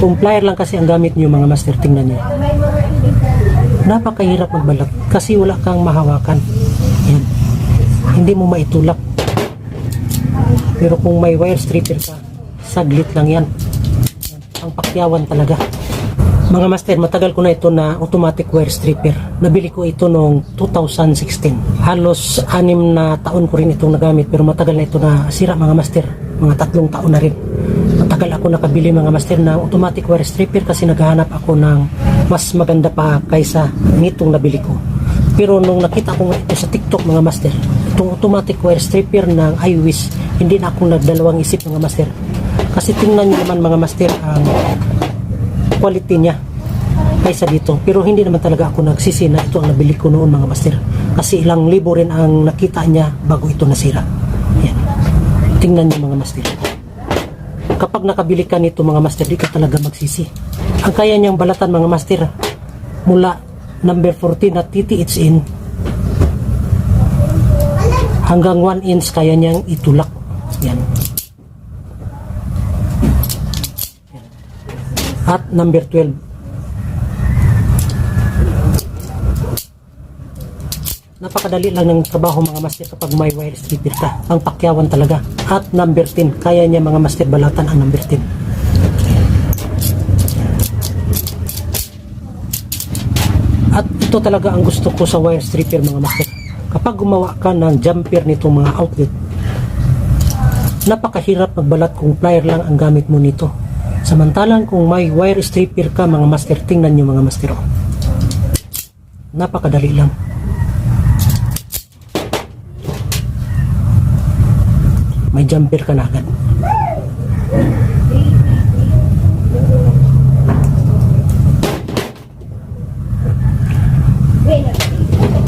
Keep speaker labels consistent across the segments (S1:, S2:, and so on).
S1: Kung plier lang kasi ang gamit nyo mga master, tingnan nyo. Napakahirap magbalat kasi wala kang mahawakan. Yan. Hindi mo maitulak. Pero kung may wire stripper ka, saglit lang yan. Ang pakyawan talaga. Mga master, matagal ko na ito na automatic wire stripper. Nabili ko ito noong 2016. Halos 6 na taon ko rin itong nagamit, pero matagal na ito na sira mga master. Mga 3 taon na rin. Matagal ako nakabili mga master ng automatic wire stripper kasi naghahanap ako ng mas maganda pa kaysa nitong nabili ko. Pero nung nakita ko ito sa TikTok mga master, itong automatic wire stripper ng iWish, hindi na ako nagdalawang isip mga master. Kasi tingnan nyo naman mga master ang quality niya kaysa dito. Pero hindi naman talaga ako nagsisi na ito ang nabili ko noon mga master. Kasi ilang libo rin ang nakita niya bago ito nasira. Yan. Tingnan nyo mga master. Kapag nakabili ka nito mga master, di ka talaga magsisi. Ang kaya niyang balatan mga master, mula number 14 na TTH in hanggang 1 inch kaya niyang itulak. Yan. At number 12. Napakadali lang ng trabaho mga master kapag may wire stripper ka. Ang pakyawan talaga. At number 10. Kaya niya mga master balatan ang number 10. At ito talaga ang gusto ko sa wire stripper mga master. Kapag gumawa ka ng jumper nito mga outlet, napakahirap magbalat kung plier lang ang gamit mo nito. Samantalang kung may wire stripper ka mga master, tingnan nyo mga master. Napakadali lang. May jumper ka na agad.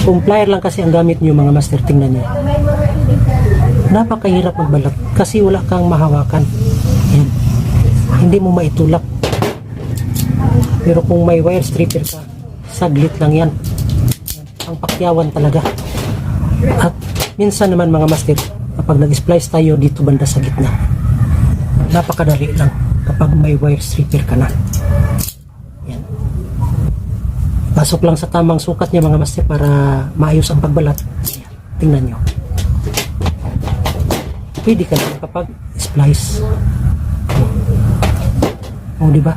S1: Kung plier lang kasi ang gamit nyo mga master, tingnan nyo. Napakahirap magbalat kasi wala kang mahawakan. Yan. Hindi mo maitulak. Pero kung may wire stripper ka, saglit lang yan. Ang pakyawan talaga. At minsan naman mga master, kapag nag-splice tayo dito banda sa gitna, napakadali lang kapag may wire stripper ka na. Yan. Pasok lang sa tamang sukat niya mga master para maayos ang pagbalat. Yan. Tingnan nyo. Pwede ka na kapag splice. O, diba?